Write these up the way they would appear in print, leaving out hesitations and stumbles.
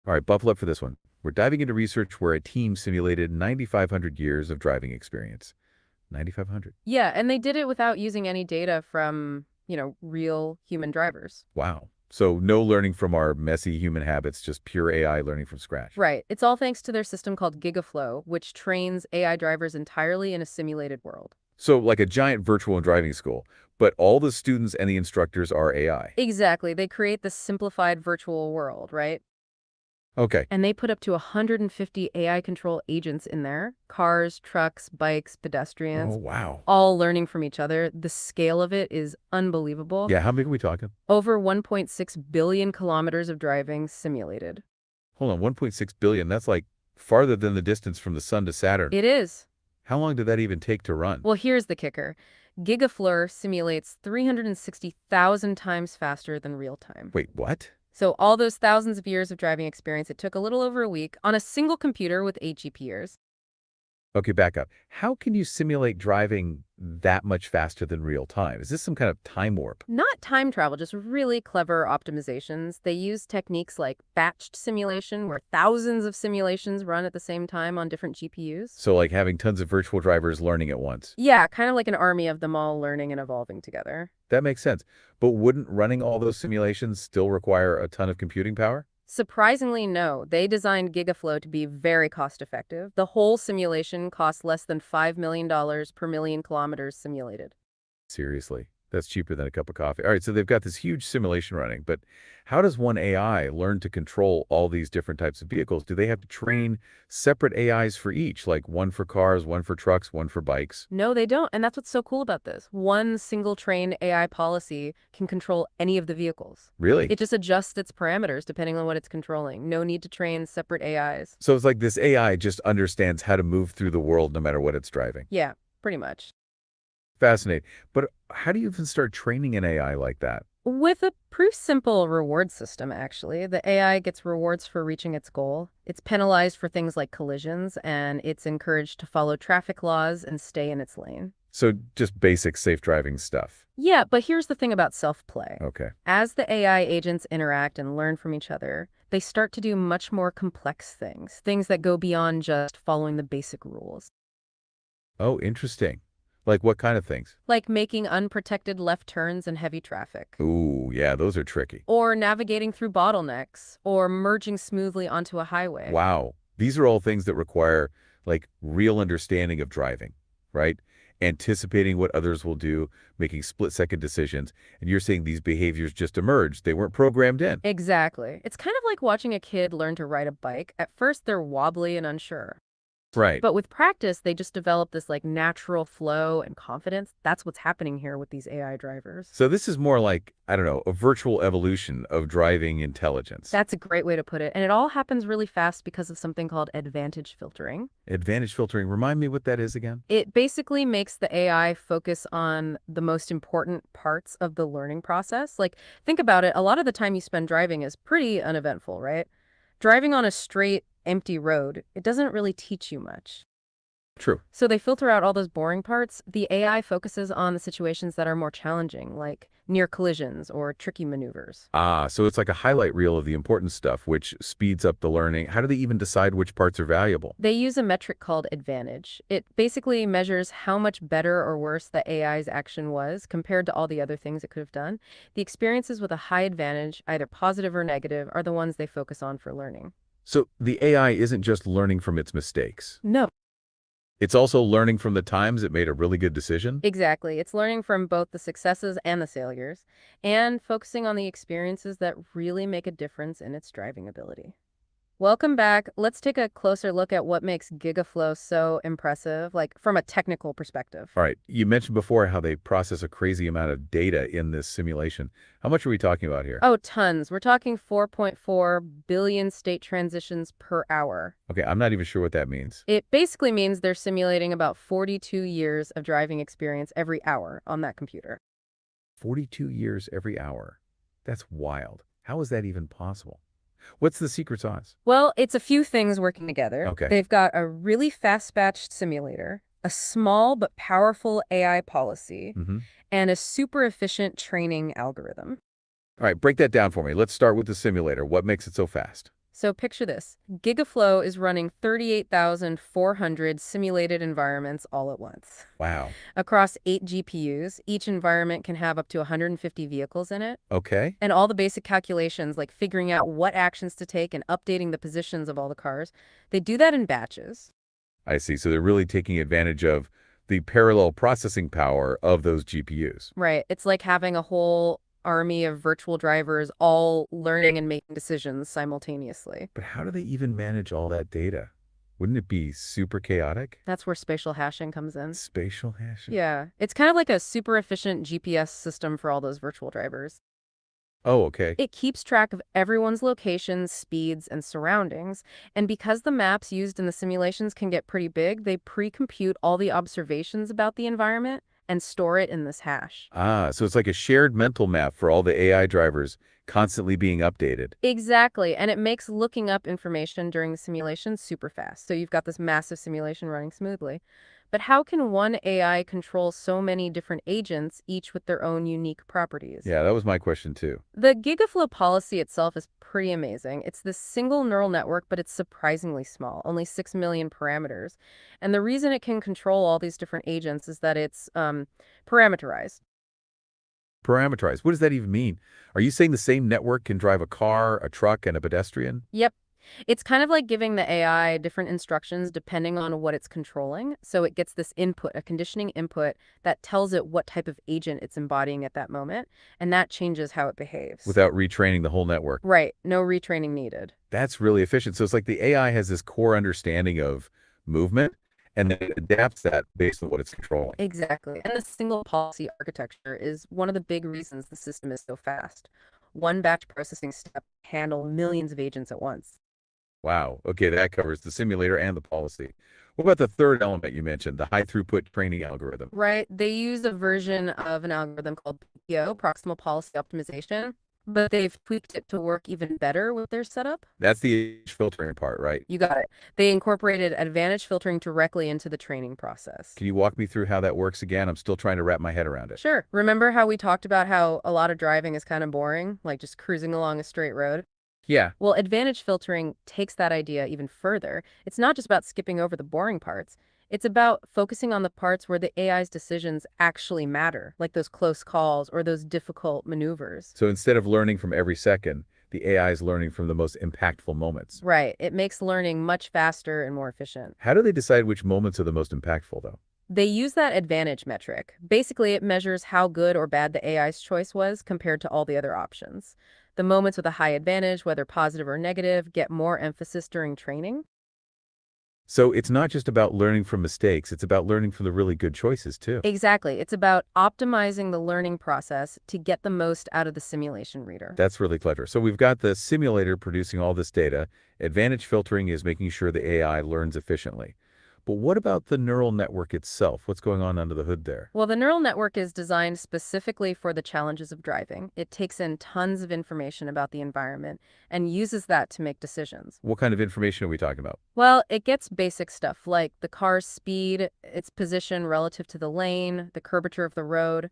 All right, buckle up for this one. We're diving into research where a team simulated 9,500 years of driving experience. 9,500. Yeah, and they did it without using any data from, real human drivers. Wow. So no learning from our messy human habits, just pure AI learning from scratch. Right. It's all thanks to their system called Gigaflow, which trains AI drivers entirely in a simulated world. So like a giant virtual driving school, but all the students and the instructors are AI. Exactly. They create this simplified virtual world, right? Okay. And they put up to 150 AI control agents in there. Cars, trucks, bikes, Oh, pedestrians, wow. all learning from each other. The scale of it is unbelievable. Yeah, how big are we talking? Over 1.6 billion kilometers of driving simulated. Hold on, 1.6 billion. That's like farther than the distance from the sun to Saturn. It is. How long did that even take to run? Well, here's the kicker. Gigaflow simulates 360,000 times faster than real time. Wait, what? So all those thousands of years of driving experience, it took a little over a week on a single computer with 8 GPUs. Okay, back up. How can you simulate driving that much faster than real time? Is this some kind of time warp? Not time travel, just really clever optimizations. They use techniques like batched simulation, where thousands of simulations run at the same time on different GPUs. So like having tons of virtual drivers learning at once. Yeah, kind of like an army of them all learning and evolving together. That makes sense. But wouldn't running all those simulations still require a ton of computing power? Surprisingly, no. They designed Gigaflow to be very cost-effective. The whole simulation costs less than $5 million per million kilometers simulated. Seriously, that's cheaper than a cup of coffee. All right, so they've got this huge simulation running, but how does one AI learn to control all these different types of vehicles? Do they have to train separate AIs for each, like one for cars, one for trucks, one for bikes? No, they don't. And that's what's so cool about this. One single trained AI policy can control any of the vehicles. Really? It just adjusts its parameters depending on what it's controlling. No need to train separate AIs. So it's like this AI just understands how to move through the world no matter what it's driving. Yeah, pretty much. Fascinating. But how do you even start training an AI like that? With a pretty simple reward system, actually, the AI gets rewards for reaching its goal. It's penalized for things like collisions, and it's encouraged to follow traffic laws and stay in its lane. So just basic safe driving stuff. Yeah, but here's the thing about self-play. Okay. As the AI agents interact and learn from each other, they start to do much more complex things that go beyond just following the basic rules. Oh, interesting. Like what kind of things? Like making unprotected left turns in heavy traffic, Ooh, yeah, those are tricky. or navigating through bottlenecks, or merging smoothly onto a highway. Wow. These are all things that require like real understanding of driving, right? Anticipating what others will do, making split-second decisions. And you're saying these behaviors just emerged. They weren't programmed in. Exactly. It's kind of like watching a kid learn to ride a bike. At first, they're wobbly and unsure. Right. But with practice, they just develop this like natural flow and confidence. That's what's happening here with these AI drivers. So this is more like, I don't know, a virtual evolution of driving intelligence. That's a great way to put it. And it all happens really fast because of something called advantage filtering. Advantage filtering, remind me what that is again? It basically makes the AI focus on the most important parts of the learning process. Like, think about it. A lot of the time you spend driving is pretty uneventful, right? Driving on a straight, empty road, it doesn't really teach you much. True. So they filter out all those boring parts. The AI focuses on the situations that are more challenging, like near collisions or tricky maneuvers. Ah, so it's like a highlight reel of the important stuff, which speeds up the learning. How do they even decide which parts are valuable? They use a metric called advantage. It basically measures how much better or worse the AI's action was compared to all the other things it could have done. The experiences with a high advantage, either positive or negative, are the ones they focus on for learning. So the AI isn't just learning from its mistakes. No. It's also learning from the times it made a really good decision. Exactly. It's learning from both the successes and the failures, and focusing on the experiences that really make a difference in its driving ability. Welcome back. Let's take a closer look at what makes Gigaflow so impressive, like from a technical perspective. All right. You mentioned before how they process a crazy amount of data in this simulation. How much are we talking about here? Oh, tons. We're talking 4.4 billion state transitions per hour. Okay, I'm not even sure what that means. It basically means they're simulating about 42 years of driving experience every hour on that computer. 42 years every hour. That's wild. How is that even possible? What's the secret sauce? Well, it's a few things working together. Okay. They've got a really fast-batched simulator, a small but powerful AI policy, Mm-hmm. and a super efficient training algorithm. All right, break that down for me. Let's start with the simulator. What makes it so fast? So picture this. Gigaflow is running 38,400 simulated environments all at once. Wow. Across 8 GPUs, each environment can have up to 150 vehicles in it. Okay. And all the basic calculations, like figuring out what actions to take and updating the positions of all the cars, they do that in batches. I see. So they're really taking advantage of the parallel processing power of those GPUs. Right. It's like having a whole army of virtual drivers all learning and making decisions simultaneously. But how do they even manage all that data? Wouldn't it be super chaotic? That's where spatial hashing comes in. Spatial hashing? Yeah. It's kind of like a super efficient GPS system for all those virtual drivers. Oh, okay. It keeps track of everyone's locations, speeds, and surroundings. And because the maps used in the simulations can get pretty big, they pre-compute all the observations about the environment and store it in this hash. Ah, so it's like a shared mental map for all the AI drivers constantly being updated. Exactly. And it makes looking up information during the simulation super fast. So you've got this massive simulation running smoothly. But how can one AI control so many different agents, each with their own unique properties? Yeah, that was my question too. The Gigaflow policy itself is pretty amazing. It's this single neural network, but it's surprisingly small, only 6 million parameters. And the reason it can control all these different agents is that it's parameterized. Parameterized. What does that even mean? Are you saying the same network can drive a car, a truck, and a pedestrian? Yep. It's kind of like giving the AI different instructions depending on what it's controlling. So it gets this input, a conditioning input that tells it what type of agent it's embodying at that moment, and that changes how it behaves. Without retraining the whole network. Right. No retraining needed. That's really efficient. So it's like the AI has this core understanding of movement and then it adapts that based on what it's controlling. Exactly. And the single policy architecture is one of the big reasons the system is so fast. One batch processing step handle millions of agents at once. Wow. Okay, that covers the simulator and the policy. What about the third element you mentioned, the high throughput training algorithm? Right. They use a version of an algorithm called PPO, proximal policy optimization, but they've tweaked it to work even better with their setup. That's the filtering part, right? You got it. They incorporated advantage filtering directly into the training process. Can you walk me through how that works again? I'm still trying to wrap my head around it. Sure. Remember how we talked about how a lot of driving is kind of boring, like just cruising along a straight road? Yeah. Well, advantage filtering takes that idea even further. It's not just about skipping over the boring parts. It's about focusing on the parts where the AI's decisions actually matter, like those close calls or those difficult maneuvers. So instead of learning from every second, the AI is learning from the most impactful moments. Right. It makes learning much faster and more efficient. How do they decide which moments are the most impactful, though? They use that advantage metric. Basically, it measures how good or bad the AI's choice was compared to all the other options. The moments with a high advantage, whether positive or negative, get more emphasis during training. So it's not just about learning from mistakes, it's about learning from the really good choices, too. Exactly. It's about optimizing the learning process to get the most out of the simulation reader. That's really clever. So we've got the simulator producing all this data. Advantage filtering is making sure the AI learns efficiently. But what about the neural network itself? What's going on under the hood there? Well, the neural network is designed specifically for the challenges of driving. It takes in tons of information about the environment and uses that to make decisions. What kind of information are we talking about? Well, it gets basic stuff like the car's speed, its position relative to the lane, the curvature of the road.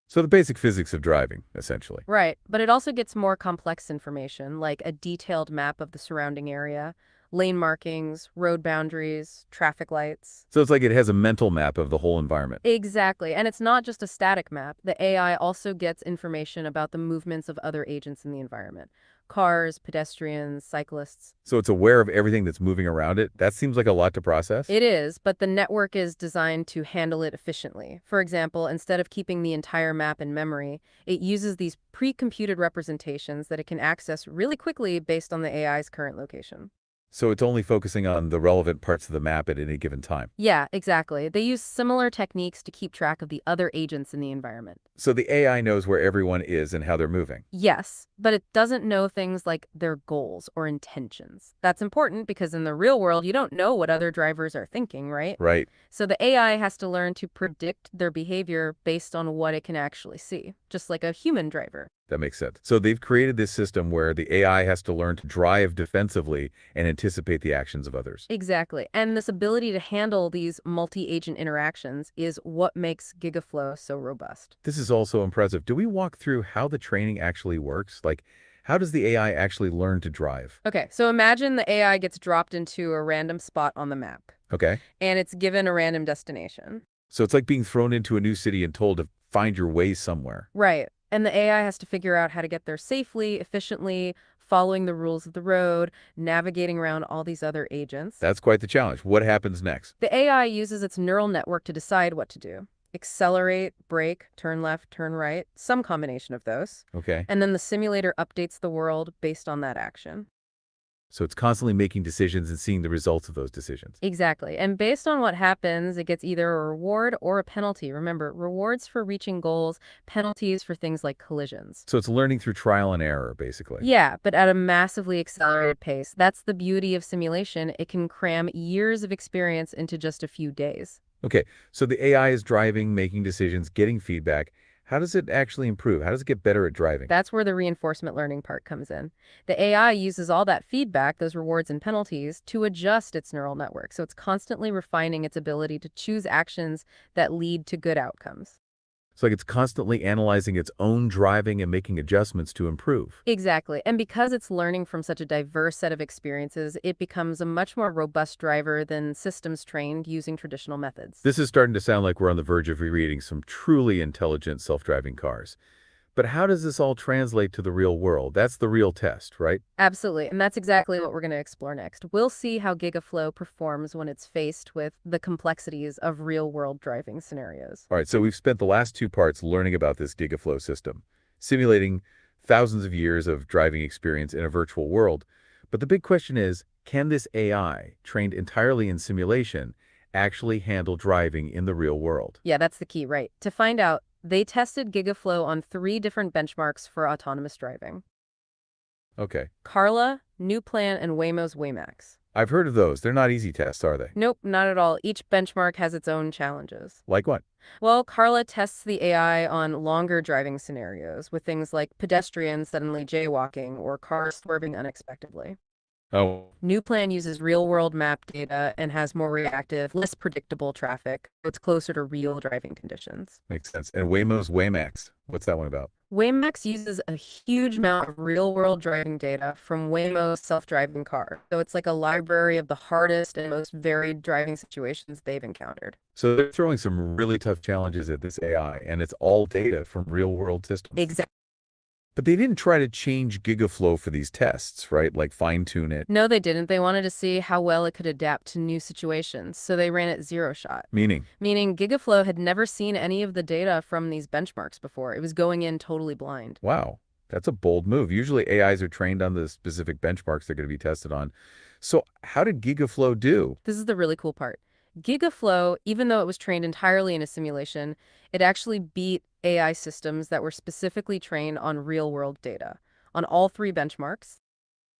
So the basic physics of driving, essentially. Right, but it also gets more complex information like a detailed map of the surrounding area, lane markings, road boundaries, traffic lights. So it's like it has a mental map of the whole environment. Exactly. And it's not just a static map. The AI also gets information about the movements of other agents in the environment. Cars, pedestrians, cyclists. So it's aware of everything that's moving around it. That seems like a lot to process. It is, but the network is designed to handle it efficiently. For example, instead of keeping the entire map in memory, it uses these pre-computed representations that it can access really quickly based on the AI's current location. So it's only focusing on the relevant parts of the map at any given time. Yeah, exactly. They use similar techniques to keep track of the other agents in the environment. So the AI knows where everyone is and how they're moving. Yes, but it doesn't know things like their goals or intentions. That's important because in the real world, you don't know what other drivers are thinking, right? Right. So the AI has to learn to predict their behavior based on what it can actually see, just like a human driver. That makes sense. So they've created this system where the AI has to learn to drive defensively and anticipate the actions of others. Exactly. And this ability to handle these multi-agent interactions is what makes Gigaflow so robust. This is also impressive. Do we walk through how the training actually works? Like, how does the AI actually learn to drive? Okay, so imagine the AI gets dropped into a random spot on the map, Okay. and it's given a random destination. So it's like being thrown into a new city and told to find your way somewhere. Right. And the AI has to figure out how to get there safely, efficiently, following the rules of the road, navigating around all these other agents. That's quite the challenge. What happens next? The AI uses its neural network to decide what to do. Accelerate, brake, turn left, turn right, some combination of those. Okay. And then the simulator updates the world based on that action. So it's constantly making decisions and seeing the results of those decisions. Exactly. And based on what happens, it gets either a reward or a penalty. Remember, rewards for reaching goals, penalties for things like collisions. So it's learning through trial and error, basically. Yeah, but at a massively accelerated pace. That's the beauty of simulation. It can cram years of experience into just a few days. Okay, so the AI is driving, making decisions, getting feedback. How does it actually improve? How does it get better at driving? That's where the reinforcement learning part comes in. The AI uses all that feedback, those rewards and penalties, to adjust its neural network. So it's constantly refining its ability to choose actions that lead to good outcomes. It's like it's constantly analyzing its own driving and making adjustments to improve. Exactly. And because it's learning from such a diverse set of experiences, it becomes a much more robust driver than systems trained using traditional methods. This is starting to sound like we're on the verge of rereading some truly intelligent self-driving cars. But how does this all translate to the real world? That's the real test, right? Absolutely. And that's exactly what we're going to explore next. We'll see how Gigaflow performs when it's faced with the complexities of real-world driving scenarios. All right, so we've spent the last two parts learning about this Gigaflow system, simulating thousands of years of driving experience in a virtual world. But the big question is, can this AI, trained entirely in simulation, actually handle driving in the real world? Yeah, that's the key, right? To find out, they tested Gigaflow on 3 different benchmarks for autonomous driving. Okay. Carla, New Plan, and Waymo's Waymax. I've heard of those. They're not easy tests, are they? Nope, not at all. Each benchmark has its own challenges. Like what? Well, Carla tests the AI on longer driving scenarios with things like pedestrians suddenly jaywalking or cars swerving unexpectedly. Oh, New Plan uses real-world map data and has more reactive, less predictable traffic. It's closer to real driving conditions. makes sense. And Waymo's Waymax. What's that one about? Waymax uses a huge amount of real-world driving data from Waymo's self-driving car. So it's like a library of the hardest and most varied driving situations they've encountered. So they're throwing some really tough challenges at this AI, and it's all data from real-world systems. Exactly. But they didn't try to change Gigaflow for these tests, right? Like fine-tune it. No, they didn't. They wanted to see how well it could adapt to new situations, so they ran it zero shot. Meaning, Meaning Gigaflow had never seen any of the data from these benchmarks before. It was going in totally blind. wow, that's a bold move. Usually AIs are trained on the specific benchmarks they're going to be tested on. So how did Gigaflow do? This is the really cool part. Gigaflow, even though it was trained entirely in a simulation, it actually beat AI systems that were specifically trained on real-world data. On all 3 benchmarks,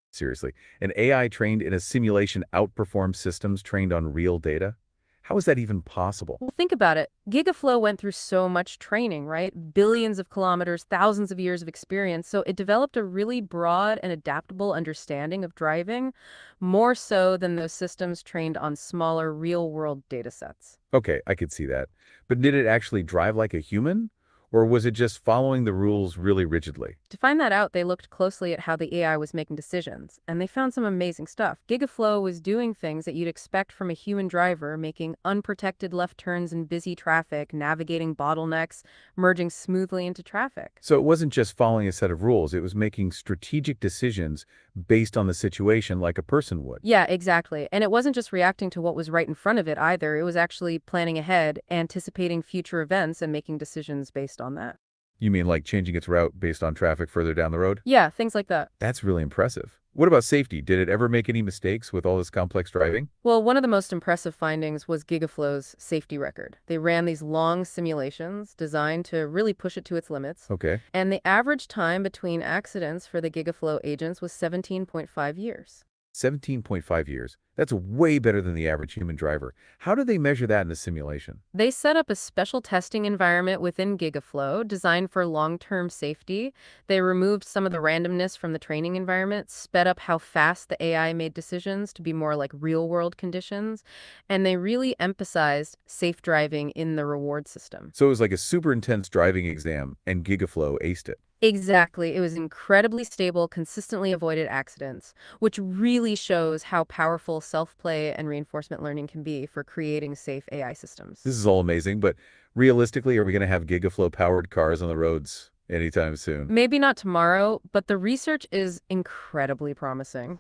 Seriously, an AI trained in a simulation outperforms systems trained on real data? How is that even possible? well, think about it. Gigaflow went through so much training, right? Billions of kilometers, thousands of years of experience. So it developed a really broad and adaptable understanding of driving, more so than those systems trained on smaller real-world data sets. Okay, I could see that. But did it actually drive like a human? Or was it just following the rules really rigidly? To find that out, they looked closely at how the AI was making decisions, and they found some amazing stuff. Gigaflow was doing things that you'd expect from a human driver, making unprotected left turns in busy traffic, navigating bottlenecks, merging smoothly into traffic. So it wasn't just following a set of rules, it was making strategic decisions based on the situation like a person would. Yeah, exactly. And it wasn't just reacting to what was right in front of it either. It was actually planning ahead, anticipating future events, and making decisions based on that. You mean like changing its route based on traffic further down the road? Yeah, things like that. That's really impressive. What about safety? Did it ever make any mistakes with all this complex driving? Well, one of the most impressive findings was Gigaflow's safety record. They ran these long simulations designed to really push it to its limits. Okay. And the average time between accidents for the Gigaflow agents was 17.5 years. 17.5 years. That's way better than the average human driver. How do they measure that in the simulation? They set up a special testing environment within Gigaflow designed for long-term safety. They removed some of the randomness from the training environment, sped up how fast the AI made decisions to be more like real-world conditions, and they really emphasized safe driving in the reward system. So it was like a super intense driving exam, and Gigaflow aced it. Exactly. It was incredibly stable, consistently avoided accidents, which really shows how powerful self-play and reinforcement learning can be for creating safe AI systems. This is all amazing, but realistically, are we going to have Gigaflow-powered cars on the roads anytime soon? Maybe not tomorrow, but the research is incredibly promising.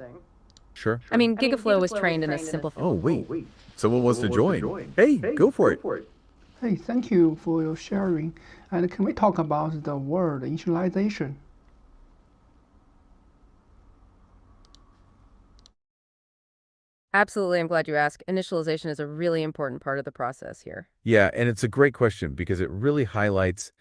Sure. I mean, Gigaflow was trained in a simplified. Oh, wait. Someone wants to join. Hey, go for it. Hey, thank you for your sharing. And can we talk about the word initialization? Absolutely, I'm glad you asked. Initialization is a really important part of the process here. Yeah, and it's a great question because it really highlights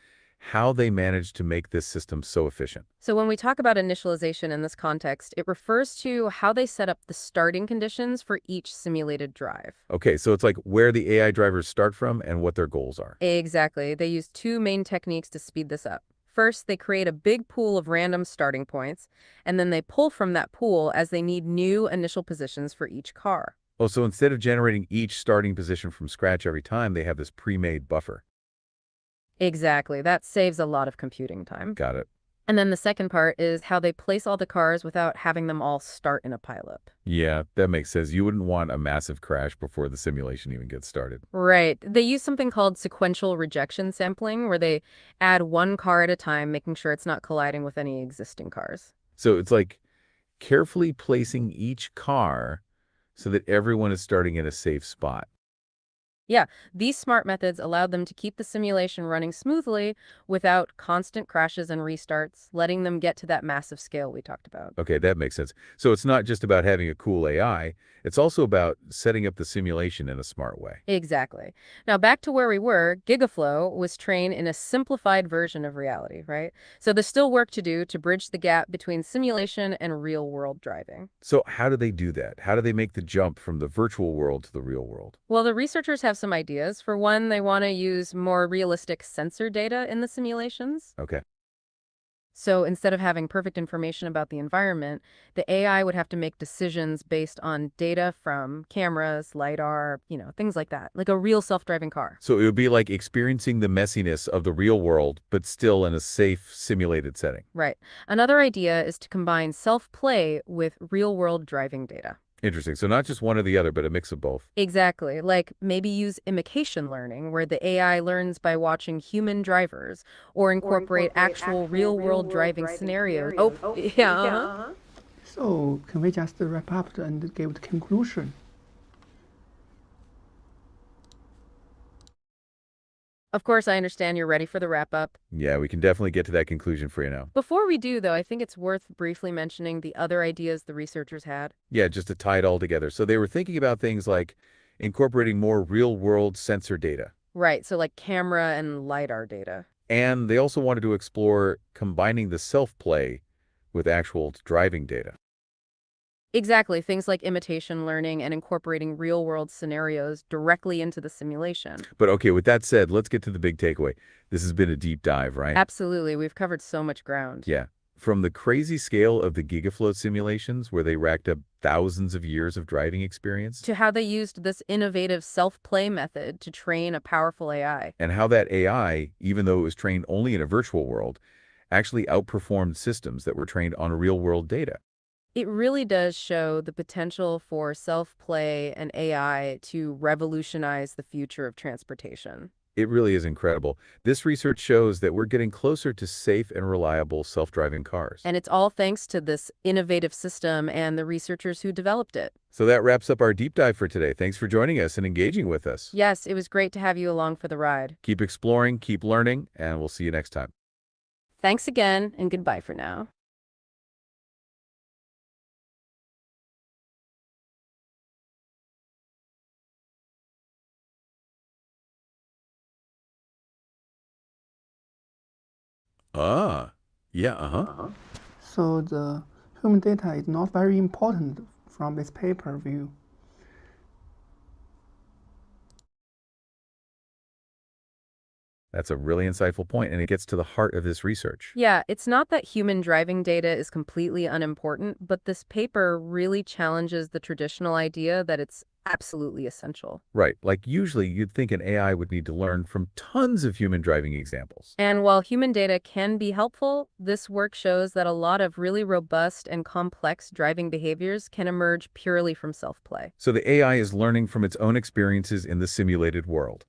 how they managed to make this system so efficient. So when we talk about initialization in this context, it refers to how they set up the starting conditions for each simulated drive. Okay, so it's like where the AI drivers start from and what their goals are. Exactly. They use two main techniques to speed this up. First, they create a big pool of random starting points, and then they pull from that pool as they need new initial positions for each car. Oh, so instead of generating each starting position from scratch every time, they have this pre-made buffer. Exactly. That saves a lot of computing time. Got it. And then the second part is how they place all the cars without having them all start in a pileup. Yeah, that makes sense. You wouldn't want a massive crash before the simulation even gets started. Right. They use something called sequential rejection sampling, where they add one car at a time, making sure it's not colliding with any existing cars. So it's like carefully placing each car so that everyone is starting in a safe spot. Yeah, these smart methods allowed them to keep the simulation running smoothly without constant crashes and restarts, letting them get to that massive scale we talked about. Okay, that makes sense. So it's not just about having a cool AI, it's also about setting up the simulation in a smart way. Exactly. Now, back to where we were, Gigaflow was trained in a simplified version of reality, right? So there's still work to do to bridge the gap between simulation and real-world driving. So how do they do that? How do they make the jump from the virtual world to the real world? Well, the researchers have some ideas. For one, they want to use more realistic sensor data in the simulations. Okay. So instead of having perfect information about the environment, the AI would have to make decisions based on data from cameras, LiDAR, things like that, like a real self-driving car. So it would be like experiencing the messiness of the real world, but still in a safe, simulated setting. Right. Another idea is to combine self-play with real-world driving data. Interesting. So not just one or the other, but a mix of both. Exactly. Like maybe use imitation learning, where the AI learns by watching human drivers, or incorporate actual real-world driving scenarios. Oh, yeah. So can we just wrap up and give the conclusion? Of course, I understand you're ready for the wrap-up. Yeah, we can definitely get to that conclusion for you now. Before we do, though, I think it's worth briefly mentioning the other ideas the researchers had. Yeah, just to tie it all together. So they were thinking about things like incorporating more real-world sensor data. Right, so like camera and LiDAR data. And they also wanted to explore combining the self-play with actual driving data. Exactly, things like imitation learning and incorporating real-world scenarios directly into the simulation. But okay, with that said, let's get to the big takeaway. This has been a deep dive, right? Absolutely, we've covered so much ground. Yeah. From the crazy scale of the Gigaflow simulations, where they racked up thousands of years of driving experience, To how they used this innovative self-play method to train a powerful AI. and how that AI, even though it was trained only in a virtual world, actually outperformed systems that were trained on real-world data. It really does show the potential for self-play and AI to revolutionize the future of transportation. It really is incredible. This research shows that we're getting closer to safe and reliable self-driving cars. And it's all thanks to this innovative system and the researchers who developed it. So that wraps up our deep dive for today. Thanks for joining us and engaging with us. Yes, it was great to have you along for the ride. Keep exploring, keep learning, and we'll see you next time. Thanks again, and goodbye for now. Ah, yeah, uh-huh. So the human data is not very important from this paper view. That's a really insightful point, and it gets to the heart of this research. Yeah, it's not that human driving data is completely unimportant, but this paper really challenges the traditional idea that it's absolutely essential. Right, like usually you'd think an AI would need to learn from tons of human driving examples. And while human data can be helpful, this work shows that a lot of really robust and complex driving behaviors can emerge purely from self-play. So the AI is learning from its own experiences in the simulated world.